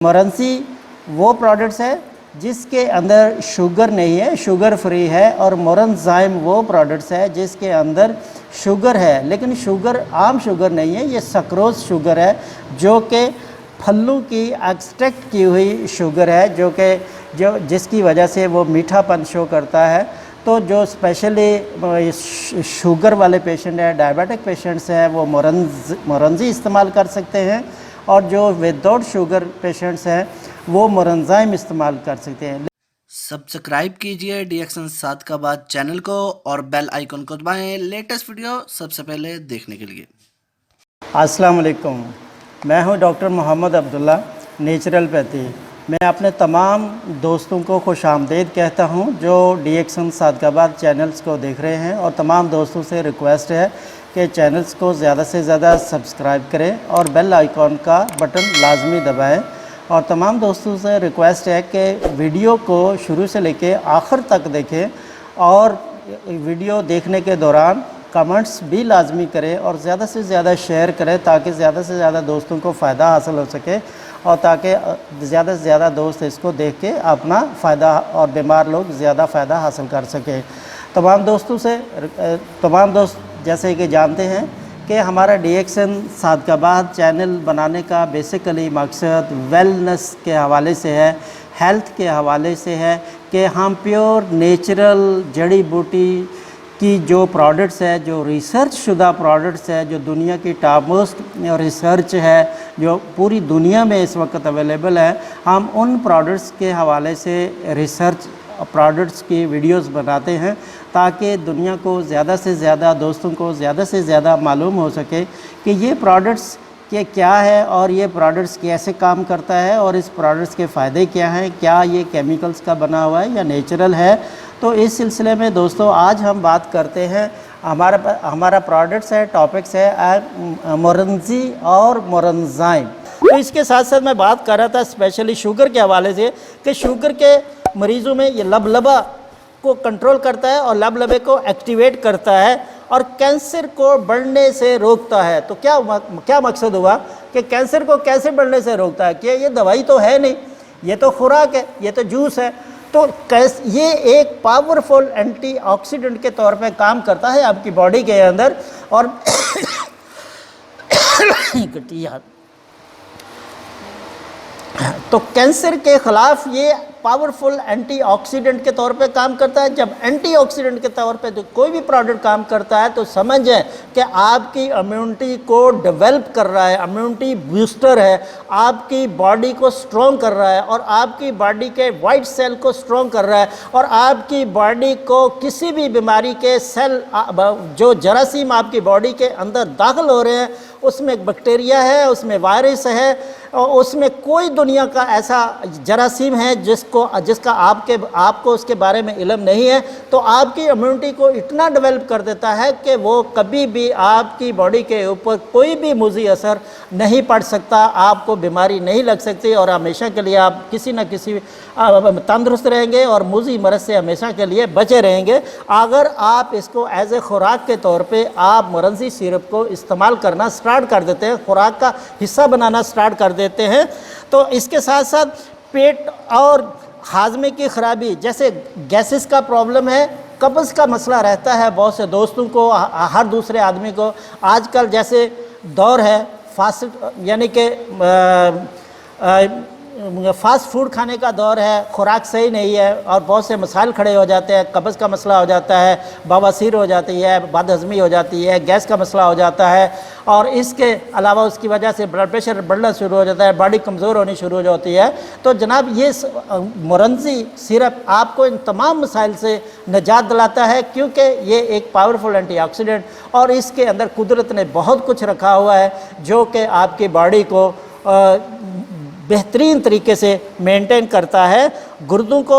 मोरंसी वो प्रोडक्ट्स है जिसके अंदर शुगर नहीं है, शुगर फ्री है, और मोरनजाइम वो प्रोडक्ट्स है जिसके अंदर शुगर है, लेकिन शुगर आम शुगर नहीं है, ये सक्रोज शुगर है जो कि फल्लू की एक्सट्रैक्ट की हुई शुगर है, जो जिसकी वजह से वो मीठापन शो करता है। तो जो स्पेशली शुगर वाले पेशेंट हैं, डायबिटिक पेशेंट्स हैं, वो मोरंजी इस्तेमाल कर सकते हैं, और जो विदाउट शुगर पेशेंट्स हैं वो मोरनजाइम इस्तेमाल कर सकते हैं। सब्सक्राइब कीजिए DXN सादकाबाद चैनल को और बेल आइकन को दबाएं लेटेस्ट वीडियो सबसे पहले देखने के लिए। अस्सलाम वालेकुम, मैं हूं डॉक्टर मोहम्मद अब्दुल्ला, नेचुरोपैथी। मैं अपने तमाम दोस्तों को खुशामदीद कहता हूं जो DXN सादकाबाद चैनल्स को देख रहे हैं, और तमाम दोस्तों से रिक्वेस्ट है कि चैनल्स को ज़्यादा से ज़्यादा सब्सक्राइब करें और बेल आइकॉन का बटन लाजमी दबाएं। और तमाम दोस्तों से रिक्वेस्ट है कि वीडियो को शुरू से लेके आखिर तक देखें, और वीडियो देखने के दौरान कमेंट्स भी लाजमी करें और ज़्यादा से ज़्यादा शेयर करें, ताकि ज़्यादा से ज़्यादा दोस्तों को फ़ायदा हासिल हो सके, और ताकि ज़्यादा से ज़्यादा दोस्त इसको देख के अपना फ़ायदा और बीमार लोग ज़्यादा फ़ायदा हासिल कर सकें। तमाम दोस्त जैसे कि जानते हैं कि हमारा DXN सादकाबाद चैनल बनाने का बेसिकली मकसद वेलनेस के हवाले से है, हेल्थ के हवाले से है, कि हम प्योर नेचुरल जड़ी बूटी की जो प्रोडक्ट्स है, जो रिसर्च शुदा प्रोडक्ट्स है, जो दुनिया की टॉप मोस्ट रिसर्च है, जो पूरी दुनिया में इस वक्त अवेलेबल है, हम उन प्रोडक्ट्स के हवाले से रिसर्च प्रोडक्ट्स की वीडियोस बनाते हैं, ताकि दुनिया को ज़्यादा से ज़्यादा दोस्तों को ज़्यादा से ज़्यादा मालूम हो सके कि ये प्रोडक्ट्स के क्या है, और ये प्रोडक्ट्स कैसे काम करता है, और इस प्रोडक्ट्स के फ़ायदे क्या हैं, क्या ये केमिकल्स का बना हुआ है या नेचुरल है। तो इस सिलसिले में दोस्तों आज हम बात करते हैं, हमारा प्रोडक्ट्स है, टॉपिक्स है मोरंजी और मोरनजाइम। तो इसके साथ साथ मैं बात कर रहा था स्पेशली शुगर के हवाले से, कि शुगर के मरीज़ों में ये लबलबा को कंट्रोल करता है और लबलबे को एक्टिवेट करता है और कैंसर को बढ़ने से रोकता है। तो क्या मकसद हुआ कि कैंसर को कैसे बढ़ने से रोकता है? कि ये दवाई तो है नहीं, ये तो खुराक है, ये तो जूस है। तो ये एक पावरफुल एंटीऑक्सीडेंट के तौर पे काम करता है आपकी बॉडी के अंदर, और तो कैंसर के ख़िलाफ़ ये पावरफुल एंटीऑक्सीडेंट के तौर पे काम करता है। जब एंटीऑक्सीडेंट के तौर पे तो कोई भी प्रोडक्ट काम करता है, तो समझें कि आपकी इम्यूनिटी को डेवलप कर रहा है, इम्यूनिटी बूस्टर है, आपकी बॉडी को स्ट्रॉन्ग कर रहा है, और आपकी बॉडी के वाइट सेल को स्ट्रॉन्ग कर रहा है, और आपकी बॉडी को किसी भी बीमारी के सेल, जो जरासीम आपकी बॉडी के अंदर दाखिल हो रहे हैं, उसमें बैक्टीरिया है, उसमें वायरस है, और उसमें कोई दुनिया का ऐसा जरासीम है जिसका आपको उसके बारे में इल्म नहीं है, तो आपकी इम्यूनिटी को इतना डेवलप कर देता है कि वो कभी भी आपकी बॉडी के ऊपर कोई भी मुज़ी असर नहीं पड़ सकता, आपको बीमारी नहीं लग सकती, और हमेशा के लिए आप किसी न किसी तंदुरुस्त रहेंगे और मुज़ी मरज़ से हमेशा के लिए बचे रहेंगे, अगर आप इसको एज ए खुराक के तौर पर आप मोरंजी सिरप को इस्तेमाल करना स्टार्ट कर देते हैं, खुराक का हिस्सा बनाना स्टार्ट कर देते हैं। तो इसके साथ साथ पेट और हाजमे की ख़राबी, जैसे गैसेस का प्रॉब्लम है, कब्ज़ का मसला रहता है बहुत से दोस्तों को, हर दूसरे आदमी को। आजकल जैसे दौर है फास्ट यानी कि फास्ट फूड खाने का दौर है, खुराक सही नहीं है, और बहुत से मसाइल खड़े हो जाते हैं, कब्ज़ का मसला हो जाता है, बवासीर हो जाती है, बदहज़मी हो जाती है, गैस का मसला हो जाता है, और इसके अलावा उसकी वजह से ब्लड प्रेशर बढ़ना शुरू हो जाता है, बॉडी कमज़ोर होनी शुरू हो जाती है। तो जनाब ये मोरंजी सिरप आपको इन तमाम मसाइल से निजात दिलाता है, क्योंकि ये एक पावरफुल एंटीऑक्सीडेंट, और इसके अंदर कुदरत ने बहुत कुछ रखा हुआ है जो कि आपकी बॉडी को बेहतरीन तरीके से मेंटेन करता है, गुर्दों को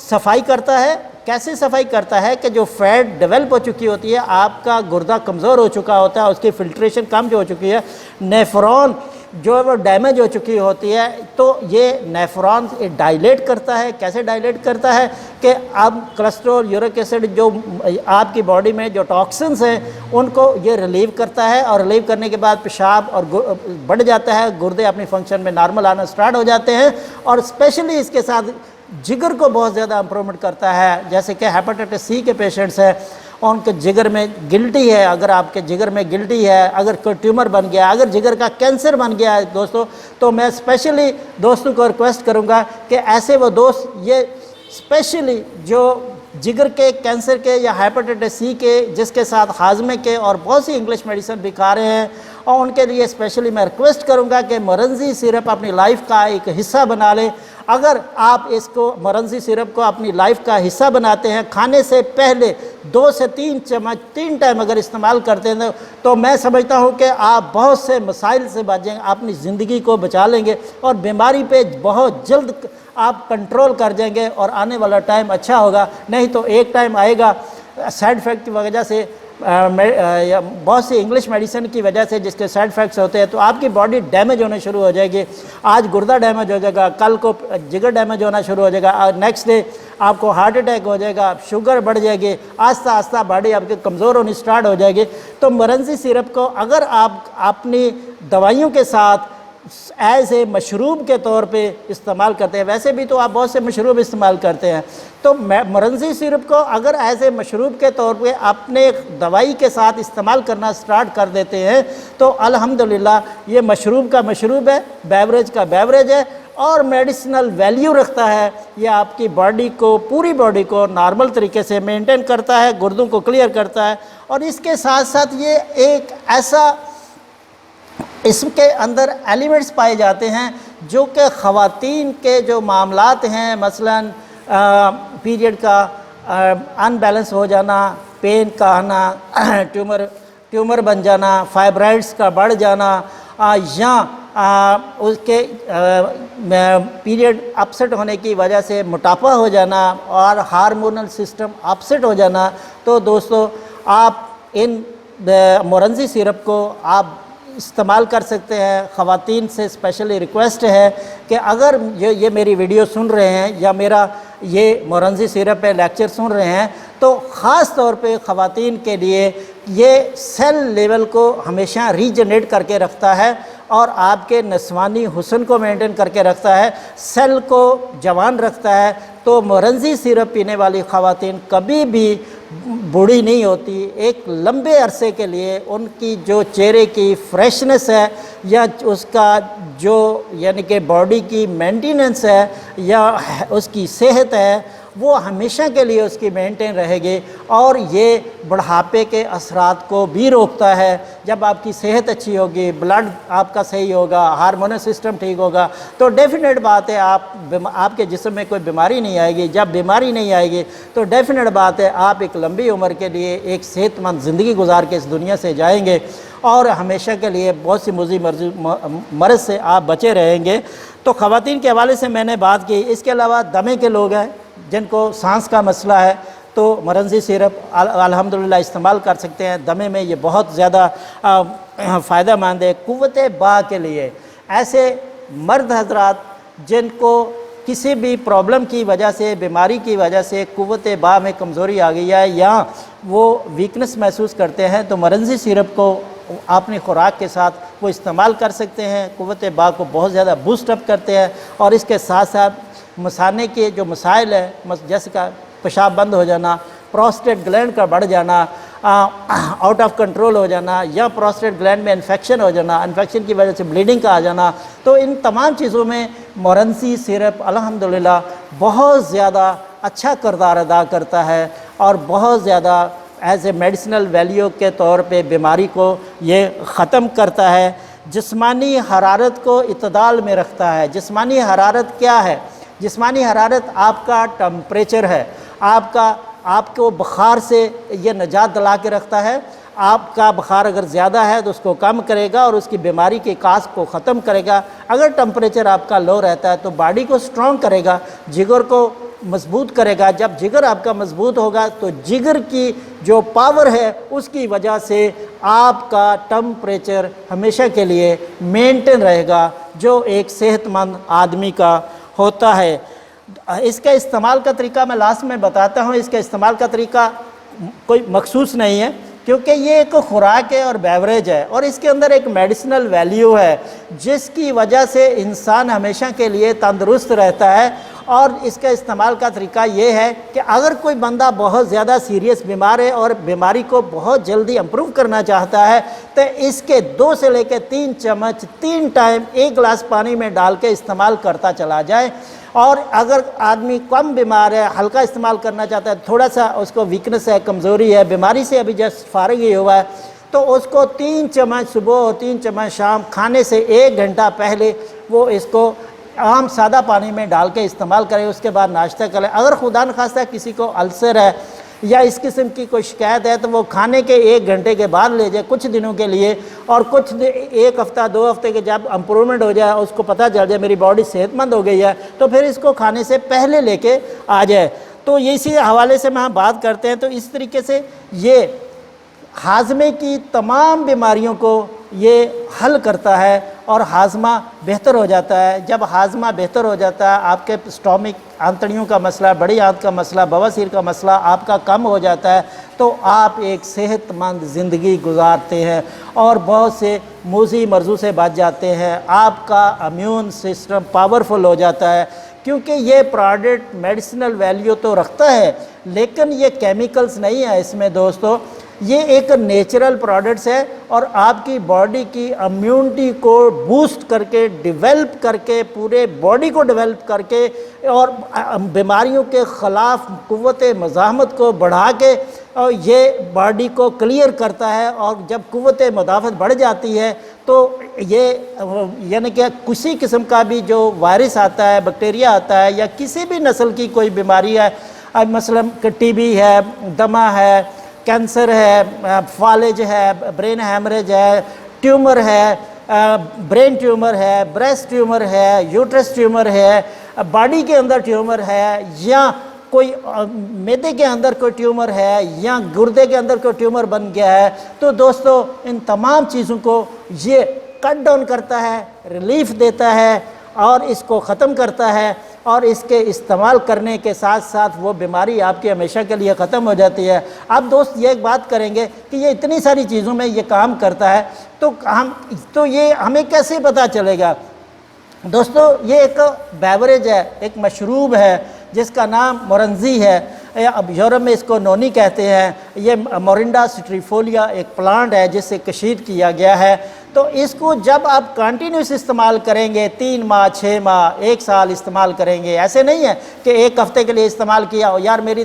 सफाई करता है। कैसे सफाई करता है कि जो फैट डेवलप हो चुकी होती है, आपका गुर्दा कमज़ोर हो चुका होता है, उसकी फिल्ट्रेशन कम जो हो चुकी है, नेफ्रॉन जो है वो डैमेज हो चुकी होती है, तो ये नेफ्रॉन डायलेट करता है। कैसे डायलेट करता है کہ اب کولیسٹرول، یورک ایسڈ جو آپ کی باڈی میں جو ٹاکسنس ہیں ان کو یہ ریلیو کرتا ہے، اور ریلیو کرنے کے بعد پیشاب اور بڑھ جاتا ہے، گردے اپنی فنکشن میں نارمل آنا سٹارٹ ہو جاتے ہیں، اور اسپیشلی اس کے ساتھ جگر کو بہت زیادہ امپرومنٹ کرتا ہے۔ جیسے کہ ہیپاٹائٹس سی کے پیشنٹس ہیں، ان کے جگر میں گلٹی ہے، اگر آپ کے جگر میں گلٹی ہے، اگر کوئی ٹیومر بن گیا، اگر جگر کا کینسر بن گیا ہے دوستوں، تو میں اسپیشلی دوستوں کو ریکویسٹ کروں گا کہ ایسے وہ دوست یہ اسپیشلی جو جگر کے کینسر کے یا ہیپاٹائٹس سی کے جس کے ساتھ ہاضمے کے اور بہت سی انگلش میڈیسن بھی کھا رہے ہیں، اور ان کے لیے اسپیشلی میں ریکویسٹ کروں گا کہ مرنزی سیرپ اپنی لائف کا ایک حصہ بنا لیں۔ اگر آپ اس کو مرنزی سیرپ کو اپنی لائف کا حصہ بناتے ہیں، کھانے سے پہلے 2 سے 3 چمچ 3 ٹائم اگر استعمال کرتے ہیں تو میں سمجھتا ہوں کہ آپ بہت سے مسائل سے بچیں، اپنی زندگی کو بچا لیں گے، اور بیماری پہ بہت جلد آپ کنٹرول کر جائیں گے، اور آنے والا ٹائم اچھا ہوگا۔ نہیں تو ایک ٹائم آئے گا سائیڈ افیکٹ کی وجہ سے، بہت سی انگلش میڈیسن کی وجہ سے جس کے سائیڈ افیکٹس ہوتے ہیں، تو آپ کی باڈی ڈیمیج ہونے شروع ہو جائے گی۔ آج گردہ ڈیمیج ہو جائے گا، کل کو جگر ڈیمیج ہونا شروع ہو جائے گا، نیکسٹ ڈے آپ کو ہارٹ اٹیک ہو جائے گا، شوگر بڑھ جائے گی، آہستہ آہستہ باڈی آپ کی کمزور ہونی سٹارٹ ہو جائے گی۔ تو مرنزی سیرپ کو اگر آپ اپنی دوائیوں کے ساتھ ایز اے مشروب کے طور پہ استعمال کرتے ہیں، ویسے بھی تو آپ بہت سے مشروب استعمال کرتے ہیں، تو مرنزی سیرپ کو اگر ایز اے مشروب کے طور پہ اپنے دوائی کے ساتھ استعمال کرنا سٹارٹ کر دیتے ہیں تو الحمدللہ یہ مشروب کا مشروب ہے، بیوریج کا بیوریج ہے، اور میڈیسنل ویلیو رکھتا ہے۔ یہ آپ کی باڈی کو، پوری باڈی کو نارمل طریقے سے مینٹین کرتا ہے، گردوں کو کلیئر کرتا ہے، اور اس کے ساتھ ساتھ یہ ایک ایسا اس کے اندر ایلیمنٹس پائے جاتے ہیں جو کہ خواتین کے جو معاملات ہیں، مثلاً پیریڈ کا ان بیلنس ہو جانا، پین کا آنا، ٹیومر بن جانا، فائبرائڈس کا بڑھ جانا، یا اس کے پیریڈ اپسٹ ہونے کی وجہ سے موٹاپا ہو جانا اور ہارمونل سسٹم اپسٹ ہو جانا، تو دوستو آپ ان مرنزی سیرپ کو آپ استعمال کر سکتے ہیں۔ خواتین سے اسپیشلی ریکویسٹ ہے کہ اگر یہ میری ویڈیو سن رہے ہیں یا میرا یہ مرنزی سیرپ پہ لیکچر سن رہے ہیں، تو خاص طور پہ خواتین کے لیے یہ سیل لیول کو ہمیشہ ریجنریٹ کر کے رکھتا ہے، اور آپ کے نسوانی حسن کو مینٹین کر کے رکھتا ہے، سیل کو جوان رکھتا ہے۔ تو مرنزی سیرپ پینے والی خواتین کبھی بھی بوڑھی نہیں ہوتی، ایک لمبے عرصے کے لیے ان کی جو چہرے کی فریشنس ہے، یا اس کا جو یعنی کہ باڈی کی مینٹیننس ہے، یا اس کی صحت ہے، وہ ہمیشہ کے لیے اس کی مینٹین رہے گی، اور یہ بڑھاپے کے اثرات کو بھی روکتا ہے۔ جب آپ کی صحت اچھی ہوگی، بلڈ آپ کا صحیح ہوگا، ہارمونل سسٹم ٹھیک ہوگا، تو ڈیفینیٹ بات ہے آپ کے جسم میں کوئی بیماری نہیں آئے گی۔ جب بیماری نہیں آئے گی تو ڈیفینیٹ بات ہے آپ ایک لمبی عمر کے لیے ایک صحت مند زندگی گزار کے اس دنیا سے جائیں گے، اور ہمیشہ کے لیے بہت سی مرض سے آپ بچے رہیں گے۔ تو خواتین کے حوالے سے میں نے بات کی۔ اس کے علاوہ دمے کے لوگ ہیں جن کو سانس کا مسئلہ ہے، تو مرنزی سیرپ الحمدللہ استعمال کر سکتے ہیں۔ دمے میں یہ بہت زیادہ فائدہ مند ہے۔ قوت با کے لیے ایسے مرد حضرات جن کو کسی بھی پرابلم کی وجہ سے، بیماری کی وجہ سے قوت با میں کمزوری آ گئی ہے، یا وہ ویکنس محسوس کرتے ہیں، تو مرنزی سیرپ کو اپنی خوراک کے ساتھ وہ استعمال کر سکتے ہیں۔ قوت با کو بہت زیادہ بوسٹ اپ کرتے ہیں، اور اس کے ساتھ ساتھ مثانے کے جو مسائل ہیں، جیسے کہ پیشاب بند ہو جانا، پروسٹیٹ گلینڈ کا بڑھ جانا، آؤٹ آف کنٹرول ہو جانا، یا پروسٹیٹ گلینڈ میں انفیکشن ہو جانا، انفیکشن کی وجہ سے بلیڈنگ کا آ جانا، تو ان تمام چیزوں میں مرنزی سیرپ الحمدللہ بہت زیادہ اچھا کردار ادا کرتا ہے، اور بہت زیادہ ایز اے میڈیسنل ویلیو کے طور پہ بیماری کو یہ ختم کرتا ہے۔ جسمانی حرارت کو اعتدال میں رکھتا ہے۔ جسمانی حرارت کیا ہے؟ جسمانی حرارت آپ کا ٹمپریچر ہے، آپ کو بخار سے یہ نجات دلا کے رکھتا ہے۔ آپ کا بخار اگر زیادہ ہے تو اس کو کم کرے گا، اور اس کی بیماری کے کاز کو ختم کرے گا۔ اگر ٹمپریچر آپ کا لو رہتا ہے تو باڈی کو سٹرونگ کرے گا، جگر کو مضبوط کرے گا۔ جب جگر آپ کا مضبوط ہوگا تو جگر کی جو پاور ہے اس کی وجہ سے آپ کا ٹمپریچر ہمیشہ کے لیے مینٹین رہے گا، جو ایک صحت مند آدمی کا ہوتا ہے۔ इसका इस्तेमाल का तरीका मैं लास्ट में बताता हूँ। इसका इस्तेमाल का तरीका कोई मखसूस नहीं है, क्योंकि ये एक खुराक है और बेवरेज है, और इसके अंदर एक मेडिसिनल वैल्यू है जिसकी वजह से इंसान हमेशा के लिए तंदुरुस्त रहता है। और इसका इस्तेमाल का तरीका ये है कि अगर कोई बंदा बहुत ज़्यादा सीरियस बीमार है और बीमारी को बहुत जल्दी इम्प्रूव करना चाहता है, तो इसके 2 से लेकर 3 चम्मच 3 टाइम 1 गिलास पानी में डाल के इस्तेमाल करता चला जाए। और अगर आदमी कम बीमार है, हल्का इस्तेमाल करना चाहता है, थोड़ा सा उसको वीकनेस है, कमज़ोरी है, बीमारी से अभी जस्ट फारिग ही हुआ है, तो उसको 3 चम्मच सुबह और 3 चम्मच शाम, खाने से 1 घंटा पहले वो इसको आम सादा पानी में डाल के इस्तेमाल करें। उसके बाद नाश्ता करें। अगर खुदा न खास्ता किसी को अल्सर है या इस किस्म की कोई शिकायत है, तो वो खाने के 1 घंटे के बाद ले जाए कुछ दिनों के लिए, और 1 हफ्ता 2 हफ्ते के जब इम्प्रूवमेंट हो जाए, उसको पता चल जाए मेरी बॉडी सेहतमंद हो गई है, तो फिर इसको खाने से पहले लेके आ जाए। तो इसी हवाले से हम बात करते हैं। तो इस तरीके से ये हाजमे की तमाम बीमारियों को ये हल करता है और हाजमा बेहतर हो जाता है। जब हाजमा बेहतर हो जाता है, आपके स्टोमिक आंतड़ियों का मसला, बड़ी आंत का मसला, बवासीर का मसला आपका कम हो जाता है, तो आप एक सेहतमंद ज़िंदगी गुजारते हैं और बहुत से मूज़ी मर्ज़ों से बच जाते हैं। आपका इम्यून सिस्टम पावरफुल हो जाता है, क्योंकि ये प्रोडक्ट मेडिसिनल वैल्यू तो रखता है, लेकिन ये केमिकल्स नहीं है इसमें दोस्तों। ये एक नेचुरल प्रोडक्ट्स है और आपकी बॉडी की इम्यूनिटी को बूस्ट करके, डेवलप करके, पूरे बॉडी को डेवलप करके और बीमारियों के ख़िलाफ़ क़ुव्वत मज़ाहमत को बढ़ा के और ये बॉडी को क्लियर करता है। और जब क़ुव्वत मुदाफ़त बढ़ जाती है, तो ये यानी कि किसी किस्म का भी जो वायरस आता है, बैक्टीरिया आता है, या किसी भी नस्ल की कोई बीमारी है, मसलन टीबी है, दमा है, कैंसर है, फालिज है, ब्रेन हैमरेज है, ट्यूमर है, ब्रेन ट्यूमर है, ब्रेस्ट ट्यूमर है, यूट्रस ट्यूमर है, बॉडी के अंदर ट्यूमर है, या कोई मैदे के अंदर कोई ट्यूमर है, या गुर्दे के अंदर कोई ट्यूमर बन गया है, तो दोस्तों इन तमाम चीज़ों को ये कट डाउन करता है, रिलीफ देता है और इसको ख़त्म करता है। और इसके इस्तेमाल करने के साथ साथ वो बीमारी आपकी हमेशा के लिए ख़त्म हो जाती है। अब दोस्त ये एक बात करेंगे कि ये इतनी सारी चीज़ों में ये काम करता है, तो ये हमें कैसे पता चलेगा? दोस्तों ये एक बेवरेज है, एक मशरूब है जिसका नाम मोरंजी है, अब यूरोप में इसको नोनी कहते हैं। ये मोरिंडा स्ट्रीफोलिया एक प्लांट है जिससे कशीद किया गया है। तो इसको जब आप कंटिन्यूस इस्तेमाल करेंगे, 3 माह, 6 माह, 1 साल इस्तेमाल करेंगे, ऐसे नहीं है कि 1 हफ्ते के लिए इस्तेमाल किया हो, यार मेरी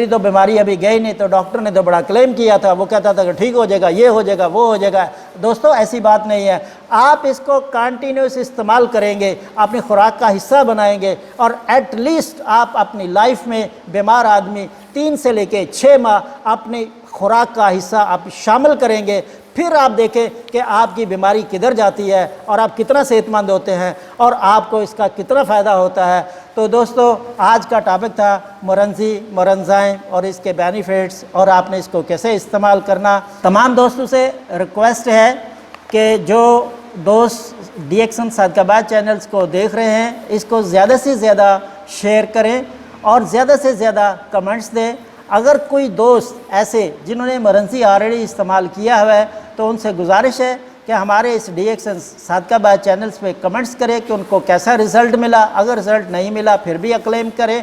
तो बीमारी अभी गई नहीं, तो डॉक्टर ने तो बड़ा क्लेम किया था, वो कहता था कि ठीक हो जाएगा, ये हो जाएगा, वो हो जाएगा। दोस्तों ऐसी बात नहीं है। आप इसको कंटिन्यूस इस्तेमाल करेंगे, अपनी खुराक का हिस्सा बनाएंगे, और एटलीस्ट आप अपनी लाइफ में बीमार आदमी 3 से लेके 6 माह अपनी खुराक का हिस्सा आप शामिल करेंगे, फिर आप देखें कि आपकी बीमारी किधर जाती है और आप कितना सेहतमंद होते हैं और आपको इसका कितना फ़ायदा होता है। तो दोस्तों आज का टॉपिक था मोरंजी, मोरंजाइम और इसके बेनिफिट्स, और आपने इसको कैसे इस्तेमाल करना। तमाम दोस्तों से रिक्वेस्ट है कि जो दोस्त DXN सादकाबाद चैनल्स को देख रहे हैं, इसको ज़्यादा से ज़्यादा शेयर करें और ज़्यादा से ज़्यादा कमेंट्स दें। अगर कोई दोस्त ऐसे जिन्होंने मोरंजी ऑलरेडी इस्तेमाल किया हुआ है, तो उनसे गुजारिश है कि हमारे इस DXN सादकाबाद चैनल्स पे कमेंट्स करें कि उनको कैसा रिज़ल्ट मिला। अगर रिज़ल्ट नहीं मिला फिर भी अक्लेम करें,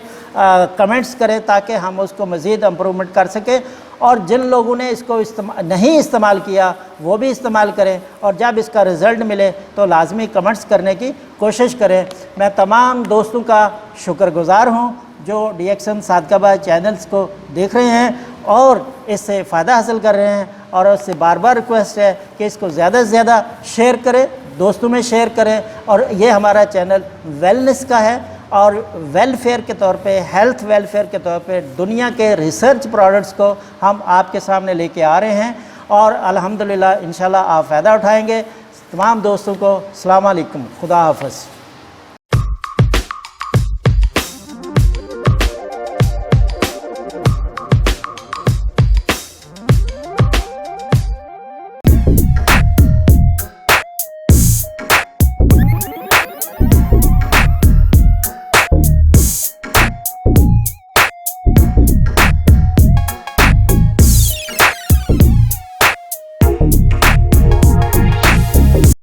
कमेंट्स करें, ताकि हम उसको मज़ीद इम्प्रूवमेंट कर सकें। और जिन लोगों ने इसको नहीं इस्तेमाल किया वो भी इस्तेमाल करें, और जब इसका रिज़ल्ट मिले तो लाजमी कमेंट्स करने की कोशिश करें। मैं तमाम दोस्तों का शुक्रगुज़ार हूँ जो DXN सादकाबाद चैनल्स को देख रहे हैं और इससे फ़ायदा हासिल कर रहे हैं, और उससे बार बार रिक्वेस्ट है कि इसको ज़्यादा से ज़्यादा शेयर करें, दोस्तों में शेयर करें। और ये हमारा चैनल वेलनेस का है और वेलफेयर के तौर पे, हेल्थ वेलफेयर के तौर पे दुनिया के रिसर्च प्रोडक्ट्स को हम आपके सामने लेके आ रहे हैं, और अल्हम्दुलिल्लाह इंशाल्लाह आप फ़ायदा उठाएंगे। तमाम दोस्तों को अस्सलाम वालेकुम, खुदा हाफ़िज़।